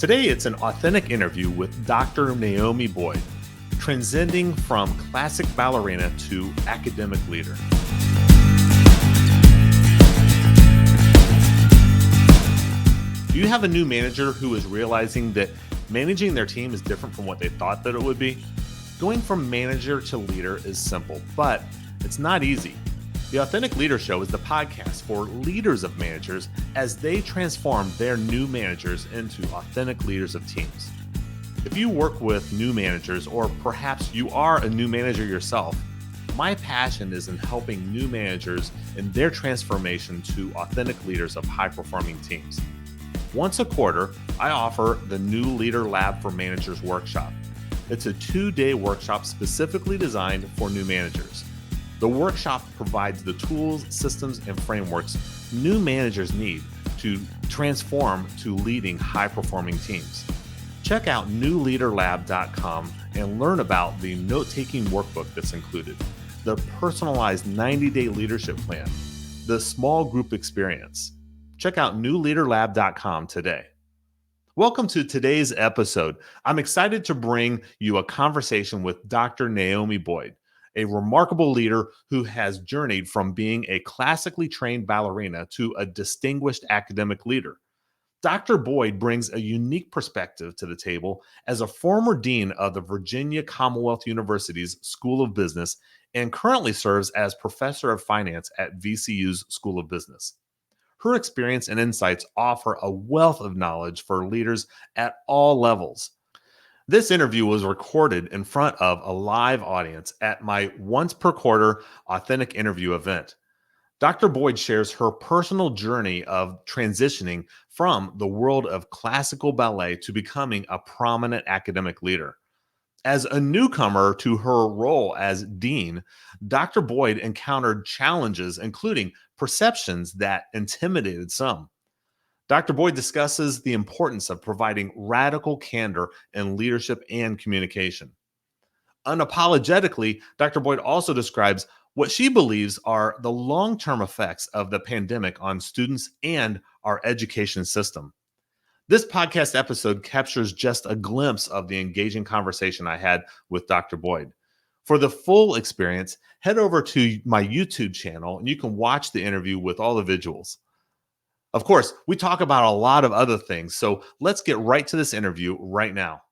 Today, it's an authentic interview with Dr. Naomi Boyd, transcending from classic ballerina to academic leader. Do you have a new manager who is realizing that managing their team is different from what they thought that it would be? Going from manager to leader is simple, but it's not easy. The Authentic Leader Show is the podcast for leaders of managers as they transform their new managers into authentic leaders of teams. If you work with new managers, or perhaps you are a new manager yourself, my passion is in helping new managers in their transformation to authentic leaders of high-performing teams. Once a quarter, I offer the New Leader Lab for Managers workshop. It's a 2-day workshop specifically designed for new managers. The workshop provides the tools, systems, and frameworks new managers need to transform to leading high-performing teams. Check out newleaderlab.com and learn about the note-taking workbook that's included, the personalized 90-day leadership plan, the small group experience. Check out newleaderlab.com today. Welcome to today's episode. I'm excited to bring you a conversation with Dr. Naomi Boyd, a remarkable leader who has journeyed from being a classically trained ballerina to a distinguished academic leader. Dr. Boyd brings a unique perspective to the table as a former dean of the Virginia Commonwealth University's School of Business and currently serves as professor of finance at VCU's School of Business. Her experience and insights offer a wealth of knowledge for leaders at all levels. This interview was recorded in front of a live audience at my once per quarter authentic interview event. Dr. Boyd shares her personal journey of transitioning from the world of classical ballet to becoming a prominent academic leader. As a newcomer to her role as dean, Dr. Boyd encountered challenges, including perceptions that intimidated some. Dr. Boyd discusses the importance of providing radical candor in leadership and communication. Unapologetically, Dr. Boyd also describes what she believes are the long-term effects of the pandemic on students and our education system. This podcast episode captures just a glimpse of the engaging conversation I had with Dr. Boyd. For the full experience, head over to my YouTube channel and you can watch the interview with all the visuals. Of course, we talk about a lot of other things, so let's get right to this interview right now.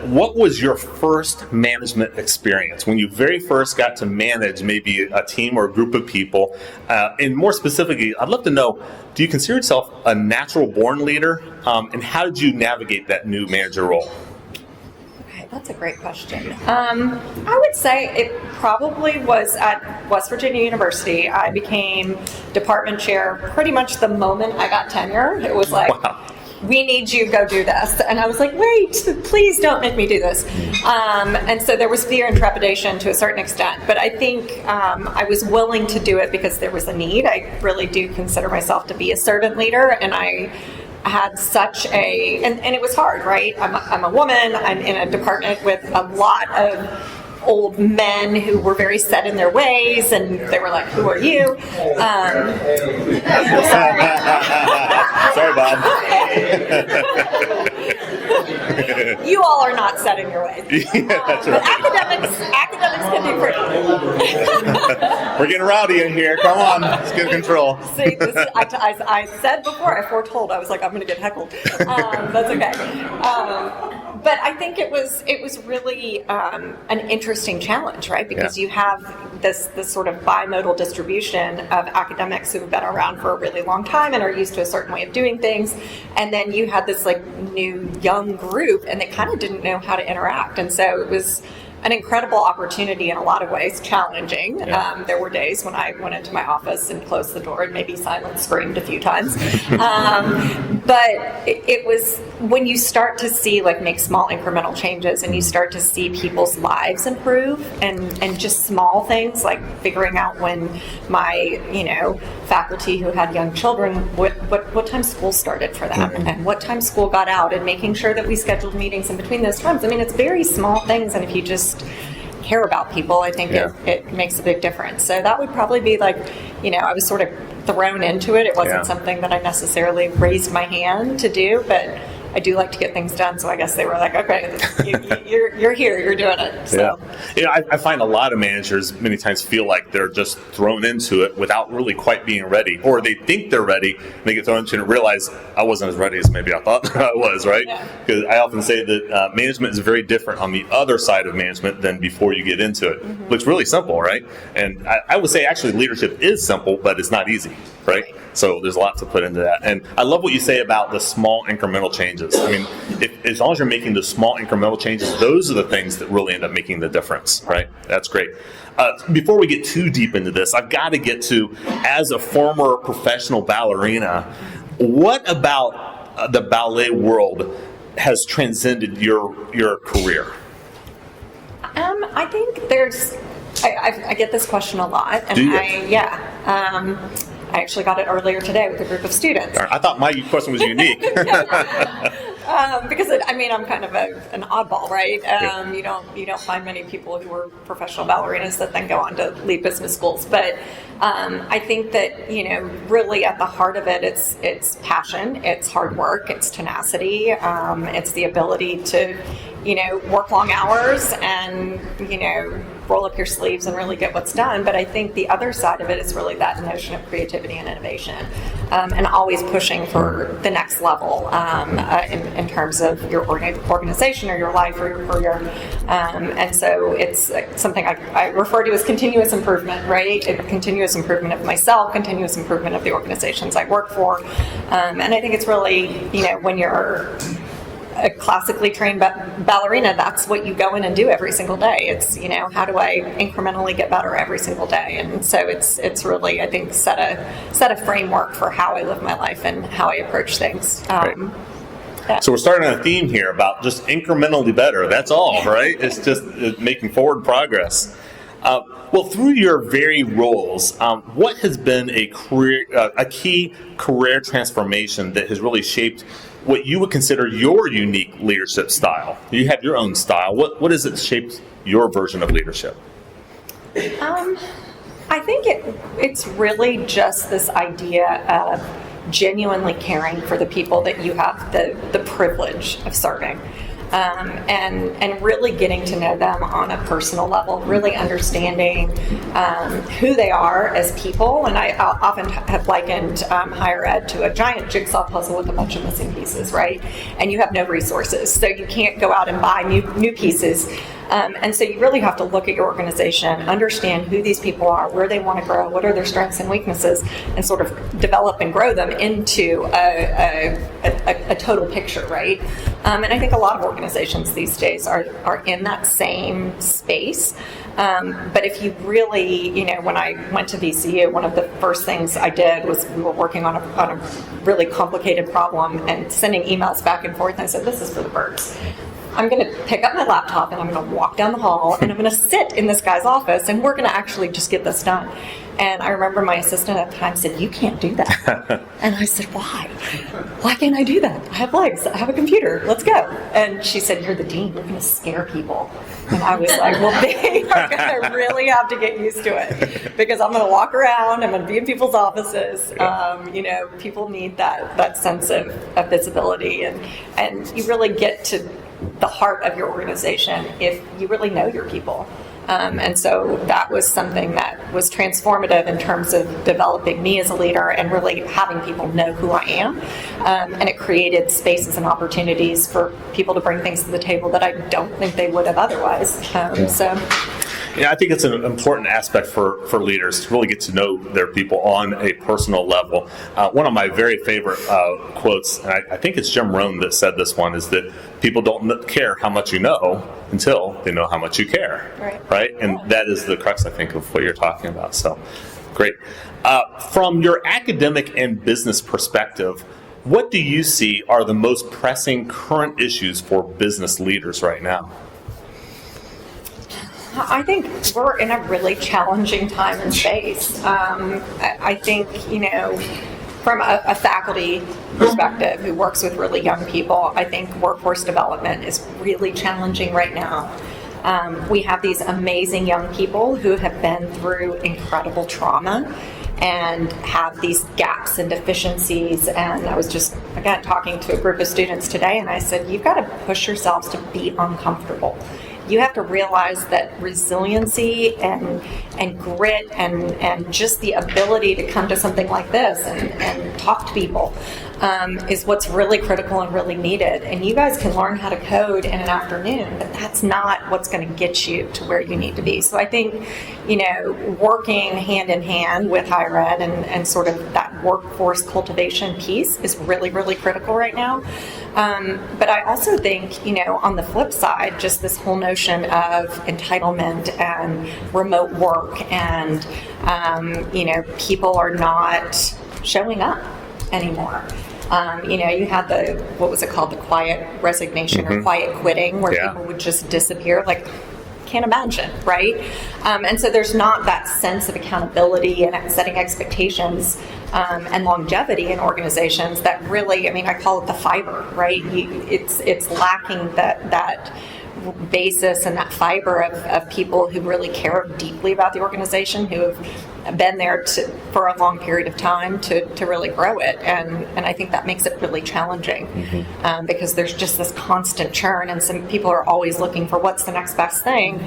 What was your first management experience when you very first got to manage maybe a team or a group of people? And more specifically, I'd love to know, do you consider yourself a natural born leader? And how did you navigate that new manager role? That's a great question. I would say it probably was at West Virginia University. I became department chair pretty much the moment I got tenure. It was like, wow. We need you, go do this. And I was like, wait, please don't make me do this. And so there was fear and trepidation to a certain extent. But I think I was willing to do it because there was a need. I really do consider myself to be a servant leader. And I had such a, and it was hard, right? I'm a woman. I'm in a department with a lot of old men who were very set in their ways, and they were like, who are you? Sorry, Bob. You all are not set in your ways. Yeah, that's right. But academics can be pretty. We're getting rowdy in here. Come on, let's get control. See, I said before, I foretold, I was like, I'm going to get heckled. That's okay. But I think it was really an interesting challenge, right? Because you have this sort of bimodal distribution of academics who have been around for a really long time and are used to a certain way of doing things, and then you had this like new young group, and they kind of didn't know how to interact, and so it was an incredible opportunity in a lot of ways, challenging. Yeah. There were days when I went into my office and closed the door and maybe silent screamed a few times. But it was when you start to see, like, make small incremental changes and you start to see people's lives improve and just small things like figuring out when my, faculty who had young children, what time school started for them and what time school got out, and making sure that we scheduled meetings in between those times. I mean, it's very small things, and if you just care about people, I think it makes a big difference. So that would probably be like, I was sort of thrown into it. It wasn't something that I necessarily raised my hand to do, but I do like to get things done, so I guess they were like, okay, you're here, you're doing it. So. I find a lot of managers many times feel like they're just thrown into it without really quite being ready, or they think they're ready, and they get thrown into it and realize I wasn't as ready as maybe I thought I was, right? Because I often say that management is very different on the other side of management than before you get into it. Mm-hmm. Looks really simple, right? And I would say actually leadership is simple, but it's not easy, right? So there's a lot to put into that. And I love what you say about the small incremental changes. I mean, as long as you're making the small incremental changes, those are the things that really end up making the difference, right? That's great. Before we get too deep into this, I've got to get to, as a former professional ballerina, what about the ballet world has transcended your career? I think there's, I get this question a lot. And Do you? I actually got it earlier today with a group of students. I thought my question was unique. Because I'm kind of an oddball, right? You don't find many people who are professional ballerinas that then go on to lead business schools. But I think that really at the heart of it, it's passion, it's hard work, it's tenacity, it's the ability to work long hours and roll up your sleeves and really get what's done. But I think the other side of it is really that notion of creativity and innovation, and always pushing for the next level in terms of your organization or your life or your career. And so it's something I refer to as continuous improvement, right? Continuous improvement of myself, continuous improvement of the organizations I work for. And I think it's really, when you're a classically trained ballerina, that's what you go in and do every single day. It's, how do I incrementally get better every single day? And so it's really, I think, set a framework for how I live my life and how I approach things. So we're starting on a theme here about just incrementally better. That's all, right? It's just making forward progress. Well, through your varied roles, what has been a key career transformation that has really shaped what you would consider your unique leadership style? You have your own style. What has it shaped your version of leadership? I think it's really just this idea of genuinely caring for the people that you have the privilege of serving. And really getting to know them on a personal level, really understanding who they are as people. And I often have likened higher ed to a giant jigsaw puzzle with a bunch of missing pieces, right? And you have no resources, so you can't go out and buy new pieces. And so you really have to look at your organization, understand who these people are, where they want to grow, what are their strengths and weaknesses, and sort of develop and grow them into a total picture, right? And I think a lot of organizations these days are in that same space. But if you really, when I went to VCU, one of the first things I did was we were working on a really complicated problem and sending emails back and forth. And I said, this is for the birds. I'm going to pick up my laptop and I'm going to walk down the hall and I'm going to sit in this guy's office and we're going to actually just get this done. And I remember my assistant at the time said, you can't do that. And I said, why? Why can't I do that? I have legs. I have a computer. Let's go. And she said, you're the dean. You're going to scare people. And I was like, well, they are going to really have to get used to it because I'm going to walk around. I'm going to be in people's offices. People need that sense of visibility. And you really get to the heart of your organization if you really know your people. And so that was something that was transformative in terms of developing me as a leader and really having people know who I am. And it created spaces and opportunities for people to bring things to the table that I don't think they would have otherwise. Yeah, I think it's an important aspect for leaders to really get to know their people on a personal level. One of my very favorite quotes, and I think it's Jim Rohn that said this one, is that people don't care how much you know until they know how much you care. Right? And that is the crux, I think, of what you're talking about. So, great. From your academic and business perspective, what do you see are the most pressing current issues for business leaders right now? I think we're in a really challenging time and space. I think, from a faculty perspective who works with really young people, I think workforce development is really challenging right now. We have these amazing young people who have been through incredible trauma and have these gaps and deficiencies. And I was just, again, talking to a group of students today, and I said, you've got to push yourselves to be uncomfortable. You have to realize that resiliency and grit and just the ability to come to something like this and talk to people is what's really critical and really needed. And you guys can learn how to code in an afternoon, but that's not what's going to get you to where you need to be. So I think, working hand in hand with higher ed and sort of that workforce cultivation piece is really, really critical right now. But I also think, on the flip side, just this whole notion of entitlement and remote work and, people are not showing up anymore. You had what was it called? The quiet resignation or quiet quitting, where people would just disappear. Like, can't imagine, right? And so there's not that sense of accountability and setting expectations and longevity in organizations that really, I call it the fiber, right? It's lacking that basis and that fiber of people who really care deeply about the organization, who have been there for a long period of time to really grow it. And I think that makes it really challenging because there's just this constant churn, and some people are always looking for what's the next best thing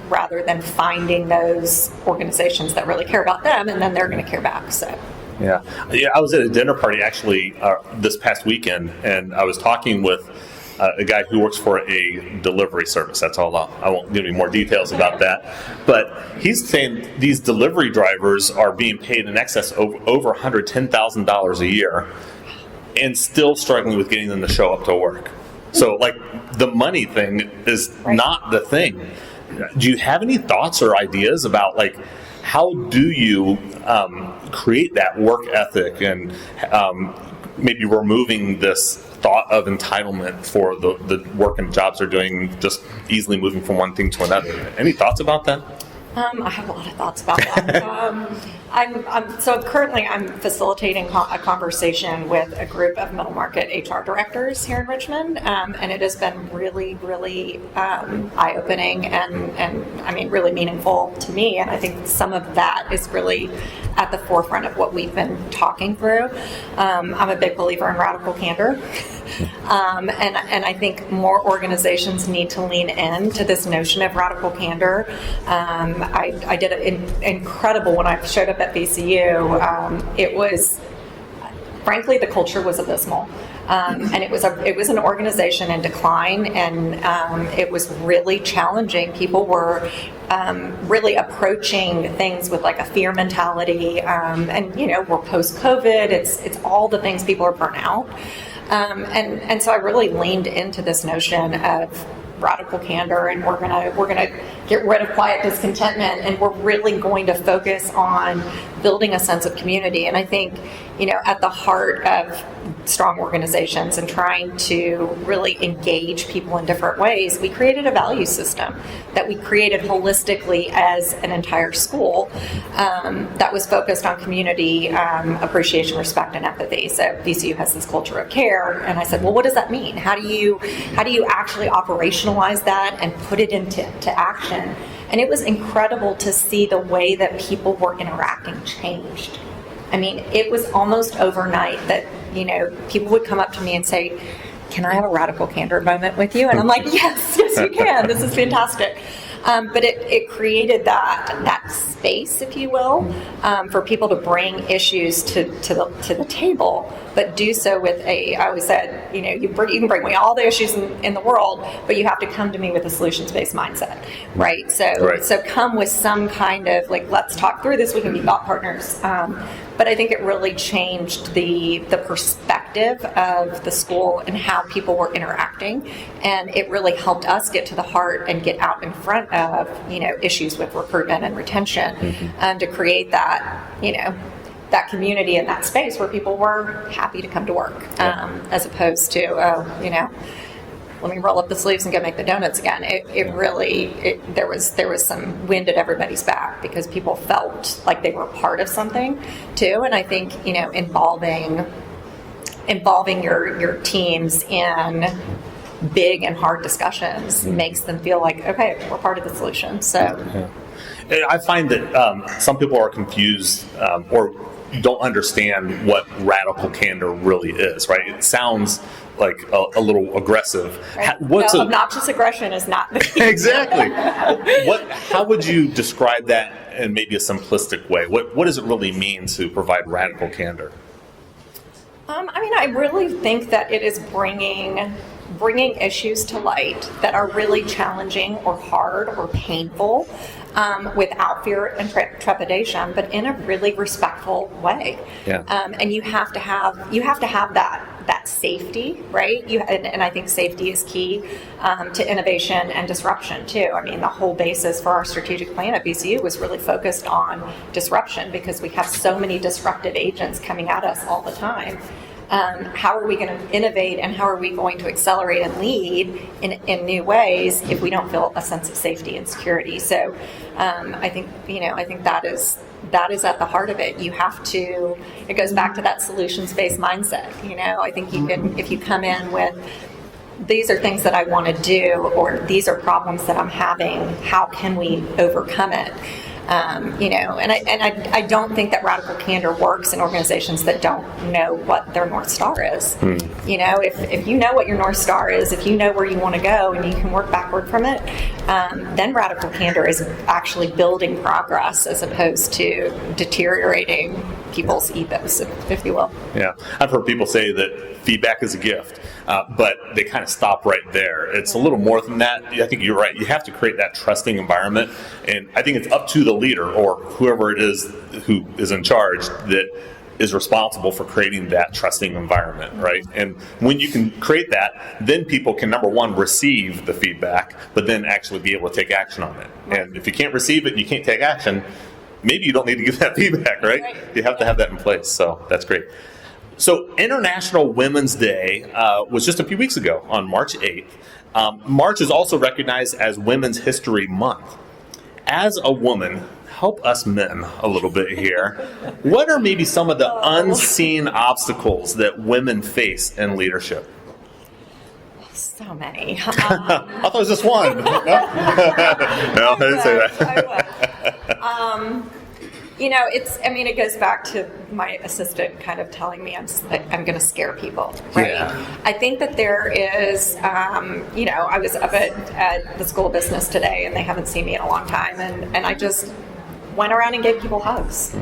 rather than finding those organizations that really care about them, and then they're going to care back. So. Yeah, I was at a dinner party actually this past weekend, and I was talking with a guy who works for a delivery service. That's all. I won't give you more details about that. But he's saying these delivery drivers are being paid in excess of over $110,000 a year and still struggling with getting them to show up to work. So, the money thing is not the thing. Do you have any thoughts or ideas about, how do you create that work ethic and maybe removing this thought of entitlement for the work and jobs they're doing, just easily moving from one thing to another? Any thoughts about that? I have a lot of thoughts about that. So currently I'm facilitating a conversation with a group of middle market HR directors here in Richmond, and it has been really, really eye-opening and really meaningful to me. And I think some of that is really at the forefront of what we've been talking through. I'm a big believer in radical candor. And I think more organizations need to lean into this notion of radical candor. I did an incredible when I showed up at VCU. It was, frankly, the culture was abysmal. And it was an organization in decline, and it was really challenging. People were really approaching things with a fear mentality, and we're post-COVID. It's all the things people are burnt out. And so I really leaned into this notion of radical candor, and we're gonna get rid of quiet discontentment, and we're really going to focus on building a sense of community. And I think, at the heart of strong organizations and trying to really engage people in different ways, we created a value system that we created holistically as an entire school that was focused on community, appreciation, respect, and empathy. So VCU has this culture of care, and I said, well, what does that mean? How do you actually operationalize that and put it into action? And it was incredible to see the way that people were interacting changed. It was almost overnight that, people would come up to me and say, can I have a radical candor moment with you? And I'm like, yes, you can. This is fantastic. But it created that space, if you will, for people to bring issues to the table, but do so with I always said, you can bring me all the issues in the world, but you have to come to me with a solutions-based mindset, right? So come with some kind of let's talk through this. We can be thought partners. But I think it really changed the perspective of the school and how people were interacting, and it really helped us get to the heart and get out in front of issues with recruitment and retention, to create that that community and that space where people were happy to come to work, as opposed to let me roll up the sleeves and go make the donuts again. There was some wind at everybody's back because people felt like they were part of something too. And I think involving your teams in big and hard discussions makes them feel like, okay, we're part of the solution. So I find that some people are confused or don't understand what radical candor really is, right? It sounds like a little aggressive. right? Obnoxious aggression is not the key. Exactly. How would you describe that in maybe a simplistic way? What does it really mean to provide radical candor? I really think that it is bringing issues to light that are really challenging or hard or painful, without fear and trepidation, but in a really respectful way. Yeah. And you have to have that safety, right? And I think safety is key to innovation and disruption too. I mean, the whole basis for our strategic plan at BCU was really focused on disruption because we have so many disruptive agents coming at us all the time. How are we going to innovate and how are we going to accelerate and lead in new ways if we don't feel a sense of safety and security? So I think that is at the heart of it. You have to, it goes back to that solutions-based mindset. I think you can, if you come in with, these are things that I want to do, or these are problems that I'm having, how can we overcome it? I don't think that radical candor works in organizations that don't know what their North Star is. If you know what your North Star is, if you know where you want to go and you can work backward from it, then radical candor is actually building progress as opposed to deteriorating people's ethos, if you will. Yeah, I've heard people say that feedback is a gift, but they kind of stop right there. It's a little more than that. I think you're right. You have to create that trusting environment, and I think it's up to the leader or whoever it is who is in charge that is responsible for creating that trusting environment, right? And when you can create that, then people can, number one, receive the feedback, but then actually be able to take action on it. And if you can't receive it and you can't take action, maybe you don't need to give that feedback, right? You have to have that in place, so that's great. So International Women's Day was just a few weeks ago on March 8th. March is also recognized as Women's History Month. As a woman, help us men a little bit here. What are maybe some of the unseen obstacles that women face in leadership? So many. I thought it was just one. No, I didn't say that. It goes back to my assistant kind of telling me I'm going to scare people, right? Yeah. I think that there is, I was up at the School of Business today and they haven't seen me in a long time, and I just went around and gave people hugs,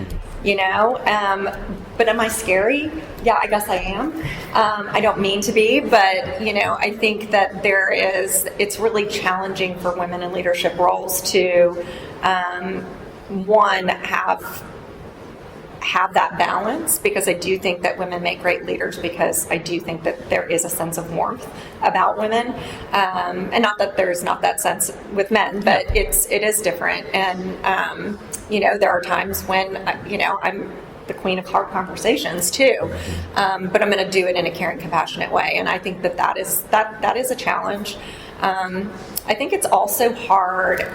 but am I scary? Yeah, I guess I am. I don't mean to be, but, I think that it's really challenging for women in leadership roles to, one, have that balance, because I do think that women make great leaders, because I do think that there is a sense of warmth about women, and not that there's not that sense with men, but it is different. And there are times when I'm the queen of hard conversations too, but I'm going to do it in a caring, compassionate way, and I think that is a challenge. I think it's also hard.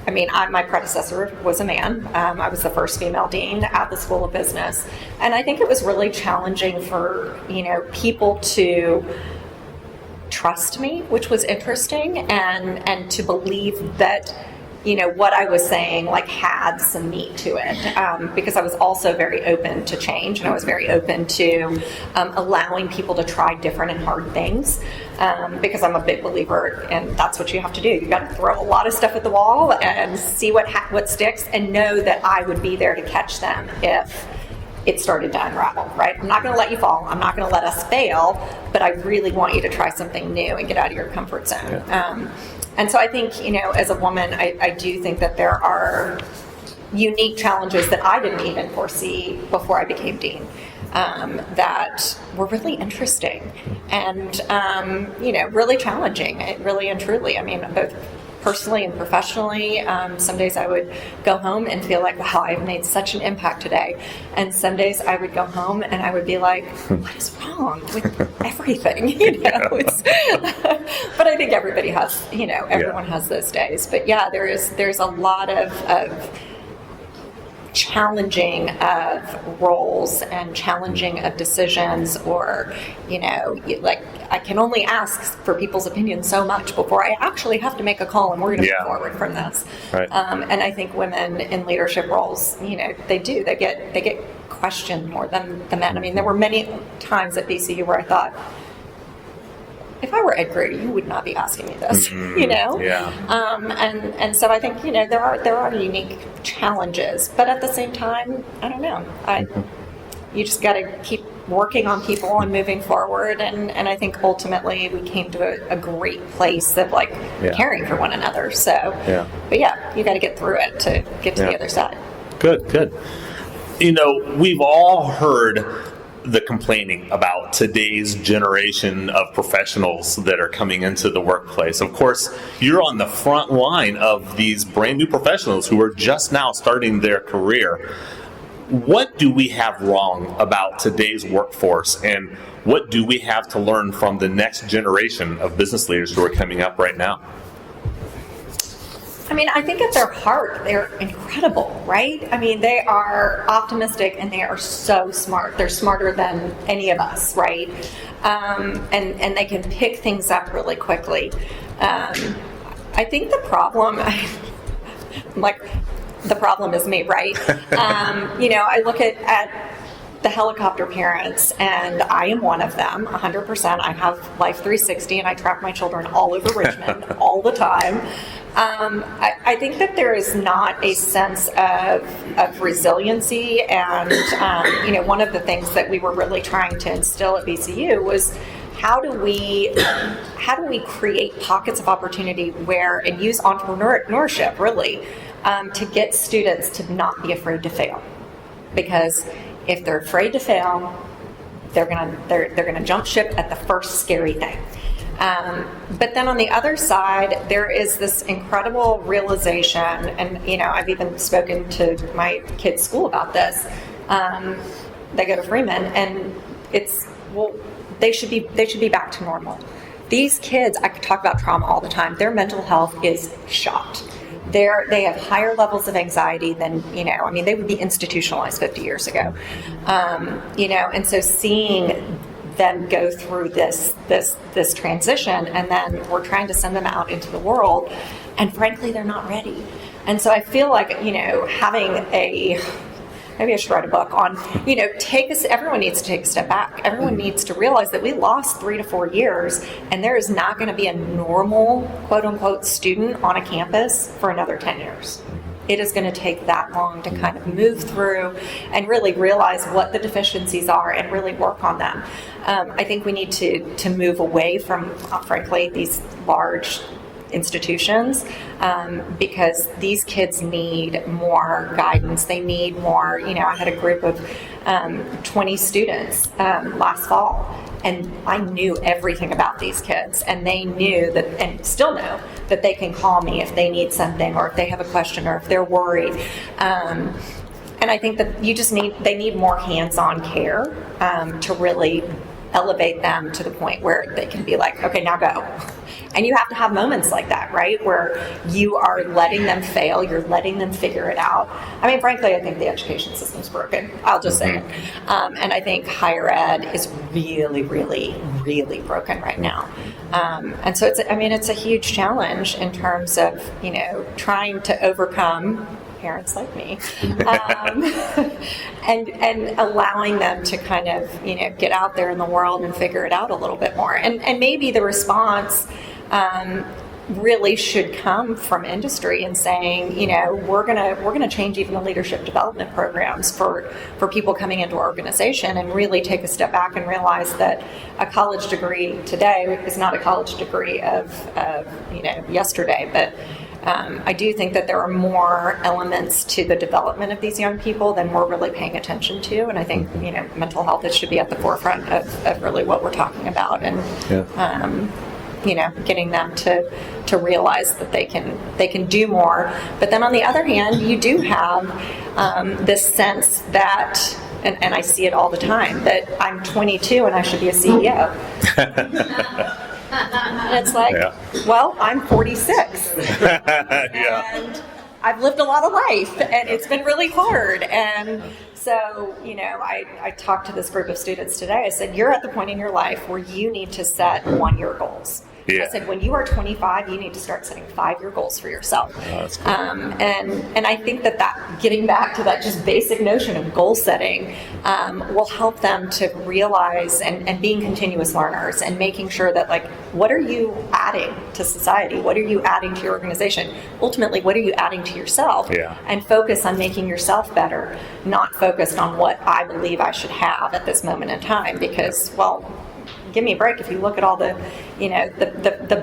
My predecessor was a man. I was the first female dean at the School of Business. And I think it was really challenging for, people to trust me, which was interesting, and to believe that, what I was saying had some meat to it, because I was also very open to change, and I was very open to allowing people to try different and hard things, because I'm a big believer, and that's what you have to do. You got to throw a lot of stuff at the wall and see what sticks, and know that I would be there to catch them if it started to unravel, right? I'm not going to let you fall. I'm not going to let us fail, but I really want you to try something new and get out of your comfort zone. Yeah. And so I think, as a woman, I do think that there are unique challenges that I didn't even foresee before I became dean, that were really interesting and, really challenging, really and truly. Both personally and professionally. Some days I would go home and feel like, wow, I've made such an impact today. And some days I would go home and I would be like, what is wrong with everything? But I think everybody has, everyone has those days. But yeah, there's a lot of challenging of roles and challenging of decisions, or, like, I can only ask for people's opinion so much before I actually have to make a call and we're going to move forward from this. Right. And I think women in leadership roles, they get questioned more than the men. I mean, there were many times at BCU where I thought, if I were Ed Grady, you would not be asking me this, Yeah. And so I think, there are unique challenges, but at the same time, I don't know. You just got to keep working on people and moving forward. And I think ultimately we came to a great place of caring for one another. So, but you got to get through it to get to the other side. Good. We've all heard the complaining about today's generation of professionals that are coming into the workplace. Of course, you're on the front line of these brand new professionals who are just now starting their career. What do we have wrong about today's workforce, and what do we have to learn from the next generation of business leaders who are coming up right now? I mean, I think at their heart, they're incredible, right? I mean, they are optimistic and they are so smart. They're smarter than any of us, right? And they can pick things up really quickly. I think the problem, the problem is me, right? I look at the helicopter parents, and I am one of them, 100%. I have Life 360, and I track my children all over Richmond all the time. I think that there is not a sense of resiliency, and one of the things that we were really trying to instill at BCU was how do we create pockets of opportunity and use entrepreneurship really to get students to not be afraid to fail, because if they're afraid to fail, they're gonna jump ship at the first scary thing. But then on the other side, there is this incredible realization, and I've even spoken to my kids' school about this. They go to Freeman, and they should be back to normal. These kids, I could talk about trauma all the time. Their mental health is shot. They have higher levels of anxiety than, they would be institutionalized 50 years ago. And so seeing them go through this transition, and then we're trying to send them out into the world, and frankly, they're not ready. And so I feel like, having maybe I should write a book on, everyone needs to take a step back. Everyone needs to realize that we lost 3 to 4 years, and there is not going to be a normal, quote unquote, student on a campus for another 10 years. It is going to take that long to kind of move through and really realize what the deficiencies are and really work on them. I think we need to move away from, frankly, these large institutions, because these kids need more guidance. They need more, I had a group of 20 students last fall, and I knew everything about these kids, and they knew that, and still know, that they can call me if they need something, or if they have a question, or if they're worried. And I think that they need more hands-on care to really elevate them to the point where they can be like, okay, now go. And you have to have moments like that, right? Where you are letting them fail, you're letting them figure it out. I mean, frankly, I think the education system's broken. I'll just say it. And I think higher ed is really, really, really broken right now. And so it's a huge challenge in terms of, trying to overcome parents like me, and allowing them to kind of, get out there in the world and figure it out a little bit more. And maybe the response really should come from industry and saying, we're gonna change even the leadership development programs for people coming into our organization, and really take a step back and realize that a college degree today is not a college degree of yesterday, but I do think that there are more elements to the development of these young people than we're really paying attention to, and I think mental health should be at the forefront of really what we're talking about, and getting them to realize that they can do more. But then on the other hand, you do have this sense that, and I see it all the time, that I'm 22 and I should be a CEO. And it's like, well, I'm 46. And I've lived a lot of life, and it's been really hard. And so, I talked to this group of students today. I said, you're at the point in your life where you need to set 1-year goals. Yeah. I said, when you are 25, you need to start setting 5-year goals for yourself. Oh, that's cool. And I think that getting back to that just basic notion of goal setting will help them to realize and being continuous learners and making sure that, like, what are you adding to society? What are you adding to your organization? Ultimately, what are you adding to yourself? Yeah. And focus on making yourself better, not focused on what I believe I should have at this moment in time. Because, well, give me a break. If you look at all the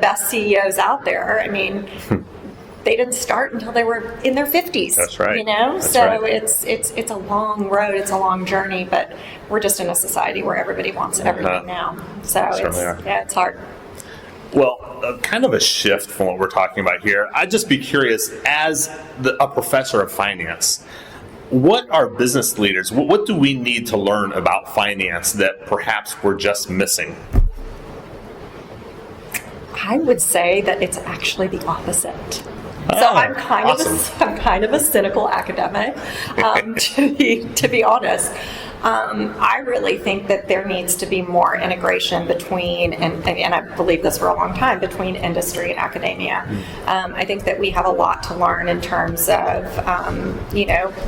best CEOs out there, I mean, they didn't start until they were in their 50s. That's right. That's right. It's a long road. It's a long journey, but we're just in a society where everybody wants everything now. So it's hard. Well, kind of a shift from what we're talking about here. I'd just be curious, as a professor of finance, what are business leaders, what do we need to learn about finance that perhaps we're just missing? I would say that it's actually the opposite. Oh, so I'm kind awesome. of a cynical academic, to be honest. I really think that there needs to be more integration between, and I believe this for a long time, between industry and academia. I think that we have a lot to learn in terms of,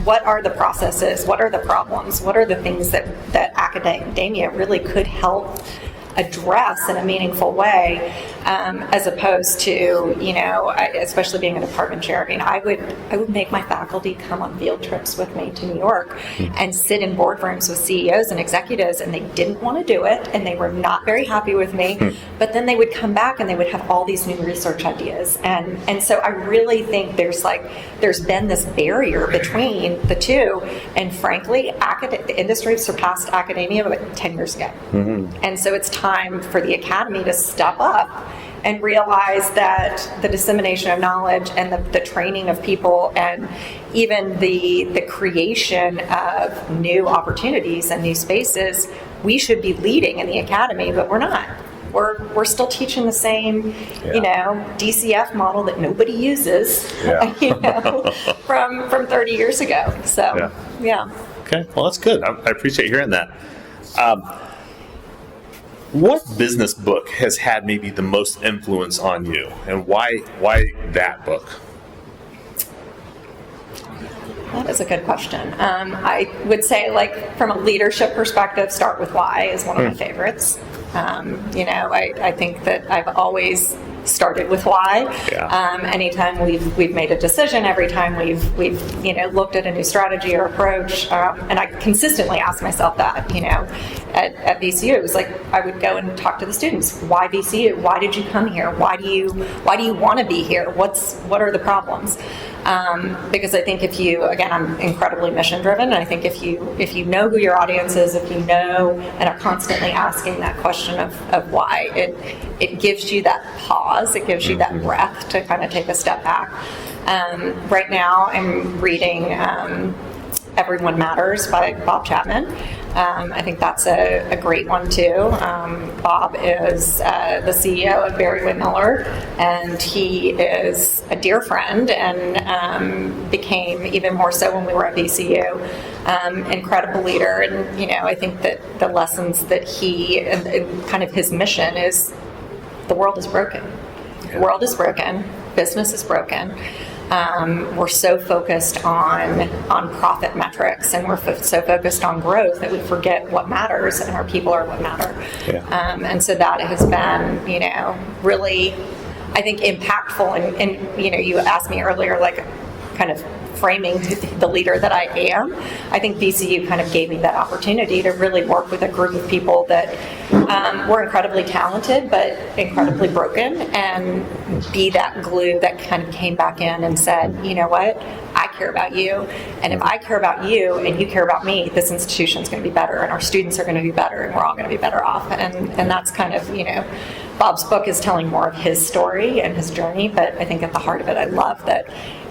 what are the processes, what are the problems, what are the things that academia really could help address in a meaningful way, as opposed to, especially being a department chair. I mean, I would make my faculty come on field trips with me to New York and sit in boardrooms with CEOs and executives, and they didn't want to do it, and they were not very happy with me. But then they would come back and they would have all these new research ideas, and so I really think there's been this barrier between the two, and frankly, the industry surpassed academia about 10 years ago, and so it's time for the academy to step up and realize that the dissemination of knowledge and the training of people and even the creation of new opportunities and new spaces, we should be leading in the academy, but we're not. We're still teaching the same, DCF model that nobody uses, from 30 years ago. So, yeah. Okay, well, that's good. I appreciate hearing that. What business book has had maybe the most influence on you, and why that book? That is a good question. I would say, from a leadership perspective, Start With Why is one of my favorites. I think that I've always started with why. Anytime we've made a decision, every time we've looked at a new strategy or approach, and I consistently ask myself that. At VCU, it was like I would go and talk to the students. Why VCU? Why did you come here? Why do you want to be here? What are the problems? Because I think I'm incredibly mission driven, and I think if you know who your audience is, if you know and are constantly asking that question of why, it gives you that pause, it gives you that breath to kind of take a step back. Right now I'm reading Everyone Matters by Bob Chapman. I think that's a great one too. Bob is the CEO of Barry Whitmiller, and he is a dear friend, and became even more so when we were at VCU. Incredible leader, and I think that the lessons that he and kind of his mission is, the world is broken. The world is broken. Business is broken. We're so focused on profit metrics, and we're so focused on growth that we forget what matters, and our people are what matter. And so that has been, really, I think, impactful. And you asked me earlier, kind of framing the leader that I am. I think VCU kind of gave me that opportunity to really work with a group of people that were incredibly talented but incredibly broken, and be that glue that kind of came back in and said, you know what, I care about you, and if I care about you and you care about me, this institution's going to be better, and our students are going to be better, and we're all going to be better off. And that's kind of, Bob's book is telling more of his story and his journey, but I think at the heart of it, I love that,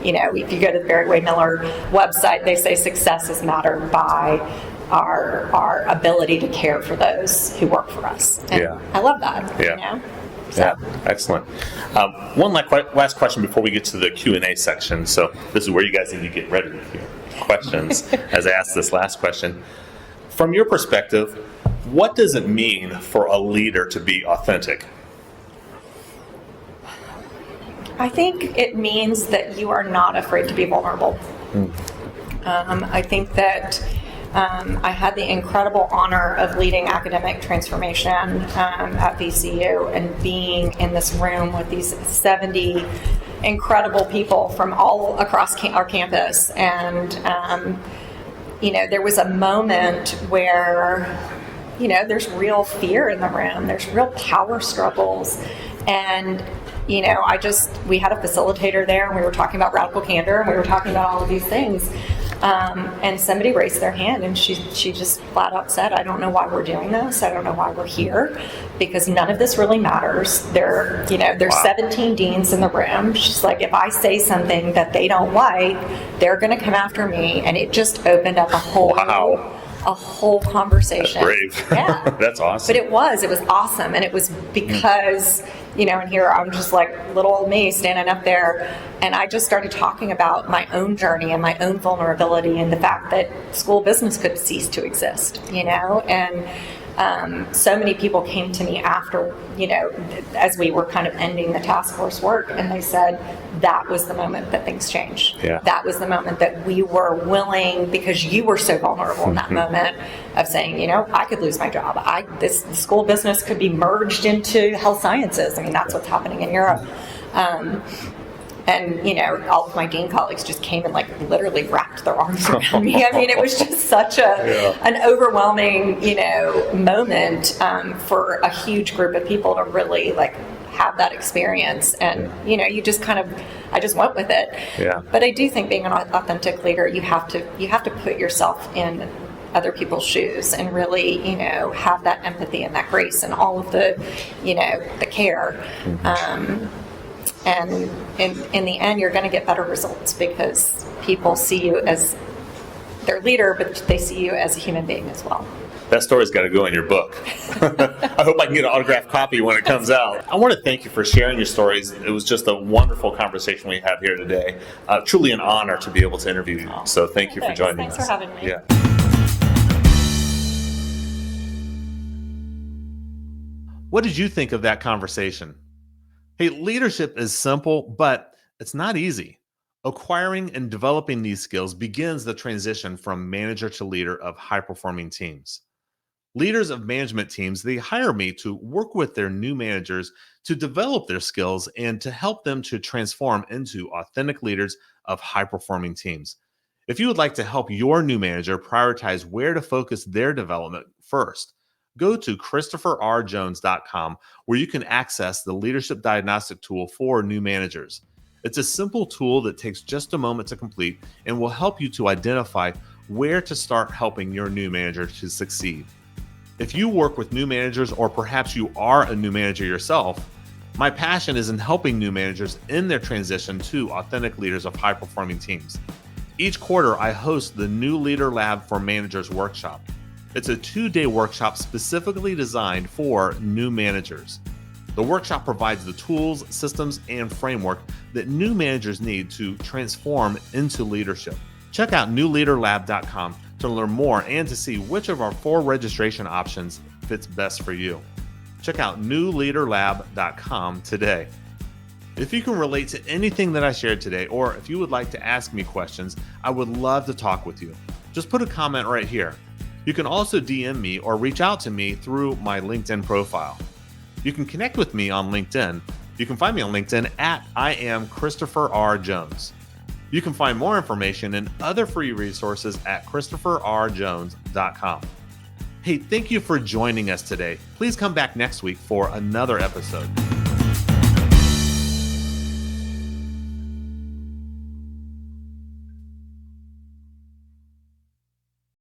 if you go to the Barry Whitmiller website, they say success is mattered by our ability to care for those who work for us. And I love that. So. Yeah, excellent. One last question before we get to the Q&A section. So this is where you guys need to get ready with your questions as I ask this last question. From your perspective, what does it mean for a leader to be authentic? I think it means that you are not afraid to be vulnerable. I think that I had the incredible honor of leading academic transformation at VCU and being in this room with these 70 incredible people from all across our campus. And, there was a moment where, there's real fear in the room. There's real power struggles. And, we had a facilitator there and we were talking about radical candor and we were talking about all of these things. And somebody raised their hand and she just flat out said, I don't know why we're doing this. I don't know why we're here, because none of this really matters. There's 17 deans in the room. She's like, if I say something that they don't like, they're going to come after me. And it just opened up a whole conversation. That's brave. Yeah. That's awesome. But it was awesome. And it was because, and here I'm just like little old me standing up there. And I just started talking about my own journey and my own vulnerability and the fact that school business could cease to exist, and so many people came to me after, as we were kind of ending the task force work, and they said that was the moment that things changed. Yeah. That was the moment that we were willing, because you were so vulnerable in that moment of saying, I could lose my job. This school business could be merged into health sciences. I mean, that's what's happening in Europe. And, all of my dean colleagues just came and literally wrapped their arms around me. I mean, it was just such an overwhelming, moment for a huge group of people to really have that experience. And, you just I just went with it. Yeah. But I do think being an authentic leader, you have to put yourself in other people's shoes and really, have that empathy and that grace and all of the, the care. And in the end, you're going to get better results because people see you as their leader, but they see you as a human being as well. That story's got to go in your book. I hope I can get an autographed copy when it comes out. I want to thank you for sharing your stories. It was just a wonderful conversation we had here today. Truly an honor to be able to interview you. So thank you for joining us. Thanks for having me. Yeah. What did you think of that conversation? Hey, leadership is simple, but it's not easy. Acquiring and developing these skills begins the transition from manager to leader of high-performing teams. Leaders of management teams, they hire me to work with their new managers to develop their skills and to help them to transform into authentic leaders of high-performing teams. If you would like to help your new manager prioritize where to focus their development first, go to ChristopherRJones.com, where you can access the leadership diagnostic tool for new managers. It's a simple tool that takes just a moment to complete and will help you to identify where to start helping your new manager to succeed. If you work with new managers, or perhaps you are a new manager yourself, my passion is in helping new managers in their transition to authentic leaders of high-performing teams. Each quarter, I host the New Leader Lab for Managers workshop. It's a 2-day workshop specifically designed for new managers. The workshop provides the tools, systems, and framework that new managers need to transform into leadership. Check out newleaderlab.com to learn more and to see which of our 4 registration options fits best for you. Check out newleaderlab.com today. If you can relate to anything that I shared today, or if you would like to ask me questions, I would love to talk with you. Just put a comment right here. You can also DM me or reach out to me through my LinkedIn profile. You can connect with me on LinkedIn. You can find me on LinkedIn at I am Christopher R. Jones. You can find more information and other free resources at ChristopherRJones.com. Hey, thank you for joining us today. Please come back next week for another episode.